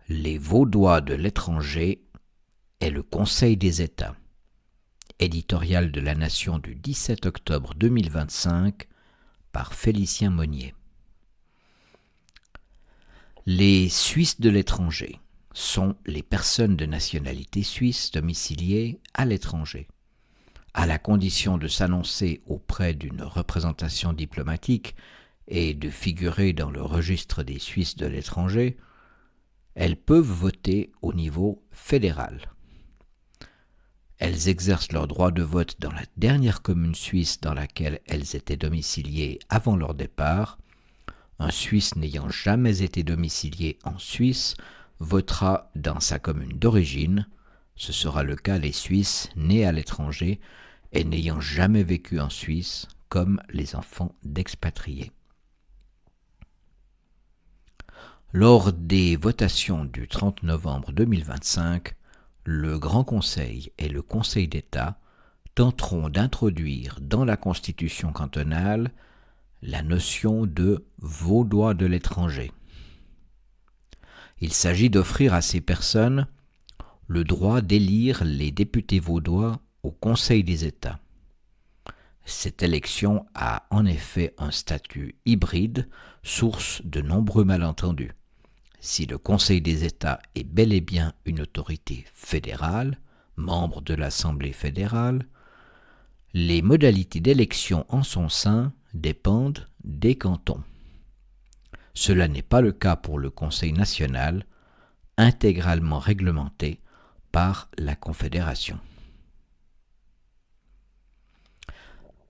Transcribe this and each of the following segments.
Les Vaudois de l'étranger et le Conseil des États. Éditorial de la Nation du 17 octobre 2025 par Félicien Monnier. Les Suisses de l'étranger sont les personnes de nationalité suisse domiciliées à l'étranger. À la condition de s'annoncer auprès d'une représentation diplomatique et de figurer dans le registre des Suisses de l'étranger, elles peuvent voter au niveau fédéral. Elles exercent leur droit de vote dans la dernière commune suisse dans laquelle elles étaient domiciliées avant leur départ. Un Suisse n'ayant jamais été domicilié en Suisse votera dans sa commune d'origine. Ce sera le cas des Suisses nés à l'étranger et n'ayant jamais vécu en Suisse, comme les enfants d'expatriés. Lors des votations du 30 novembre 2025, le Grand Conseil et le Conseil d'État tenteront d'introduire dans la Constitution cantonale la notion de Vaudois de l'étranger. Il s'agit d'offrir à ces personnes le droit d'élire les députés vaudois au Conseil des États. Cette élection a en effet un statut hybride, source de nombreux malentendus. Si le Conseil des États est bel et bien une autorité fédérale, membre de l'Assemblée fédérale, les modalités d'élection en son sein dépendent des cantons. Cela n'est pas le cas pour le Conseil national, intégralement réglementé par la Confédération.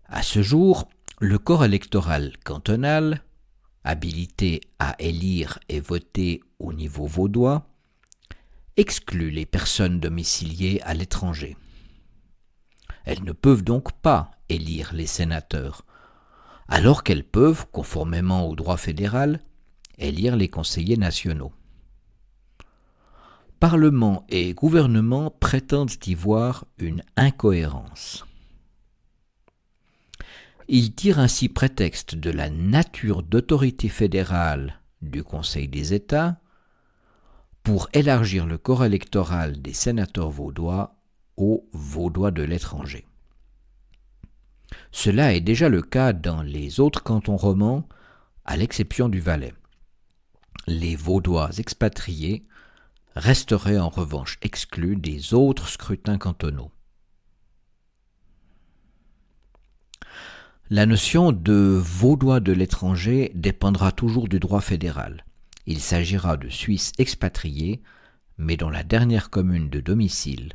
À ce jour, le corps électoral cantonal, habilité à élire et voter au niveau vaudois, exclut les personnes domiciliées à l'étranger. Elles ne peuvent donc pas élire les sénateurs, alors qu'elles peuvent, conformément au droit fédéral, élire les conseillers nationaux. Parlement et gouvernement prétendent y voir une incohérence. Ils tirent ainsi prétexte de la nature d'autorité fédérale du Conseil des États pour élargir le corps électoral des sénateurs vaudois aux Vaudois de l'étranger. Cela est déjà le cas dans les autres cantons romans, à l'exception du Valais. Les Vaudois expatriés resteraient en revanche exclus des autres scrutins cantonaux. La notion de Vaudois de l'étranger dépendra toujours du droit fédéral. Il s'agira de Suisses expatriés, mais dont la dernière commune de domicile,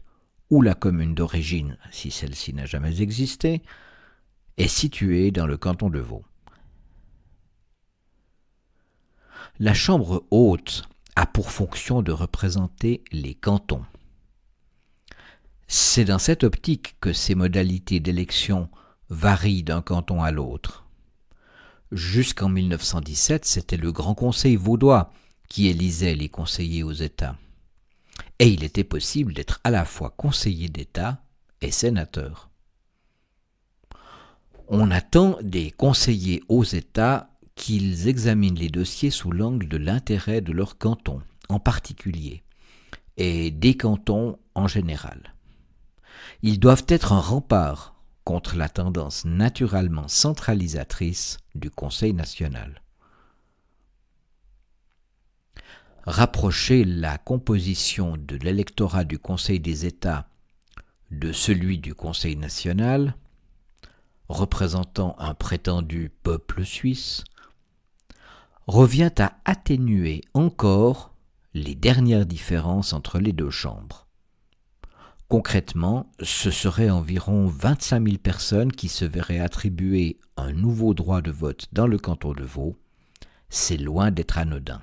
ou la commune d'origine, si celle-ci n'a jamais existé, est située dans le canton de Vaud. La Chambre haute a pour fonction de représenter les cantons. C'est dans cette optique que ces modalités d'élection varient d'un canton à l'autre. Jusqu'en 1917, c'était le Grand Conseil vaudois qui élisait les conseillers aux États. Et il était possible d'être à la fois conseiller d'État et sénateur. On attend des conseillers aux États qu'ils examinent les dossiers sous l'angle de l'intérêt de leur canton, en particulier, et des cantons en général. Ils doivent être un rempart contre la tendance naturellement centralisatrice du Conseil national. Rapprocher la composition de l'électorat du Conseil des États de celui du Conseil national, représentant un prétendu peuple suisse, revient à atténuer encore les dernières différences entre les deux chambres. Concrètement, ce seraient environ 25 000 personnes qui se verraient attribuer un nouveau droit de vote dans le canton de Vaud. C'est loin d'être anodin.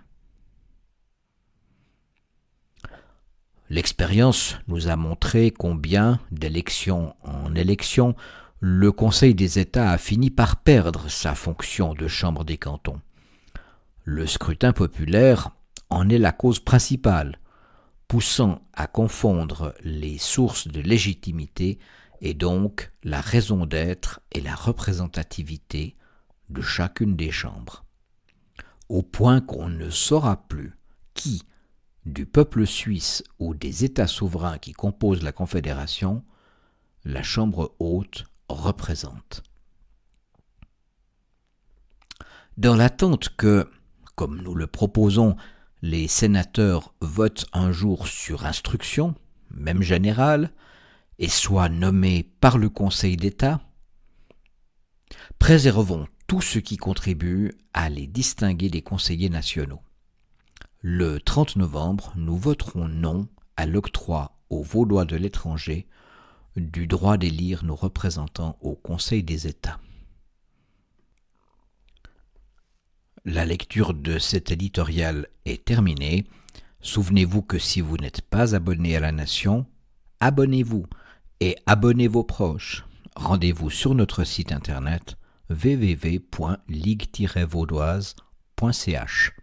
L'expérience nous a montré combien, d'élection en élection, le Conseil des États a fini par perdre sa fonction de chambre des cantons. Le scrutin populaire en est la cause principale, poussant à confondre les sources de légitimité et donc la raison d'être et la représentativité de chacune des chambres, au point qu'on ne saura plus qui du peuple suisse ou des États souverains qui composent la Confédération, la Chambre haute représente. Dans l'attente que, comme nous le proposons, les sénateurs votent un jour sur instruction, même générale, et soient nommés par le Conseil d'État, préservons tout ce qui contribue à les distinguer des conseillers nationaux. Le 30 novembre, nous voterons non à l'octroi aux Vaudois de l'étranger du droit d'élire nos représentants au Conseil des États. La lecture de cet éditorial est terminée. Souvenez-vous que si vous n'êtes pas abonné à la Nation, abonnez-vous et abonnez vos proches. Rendez-vous sur notre site internet www.ligue-vaudoise.ch.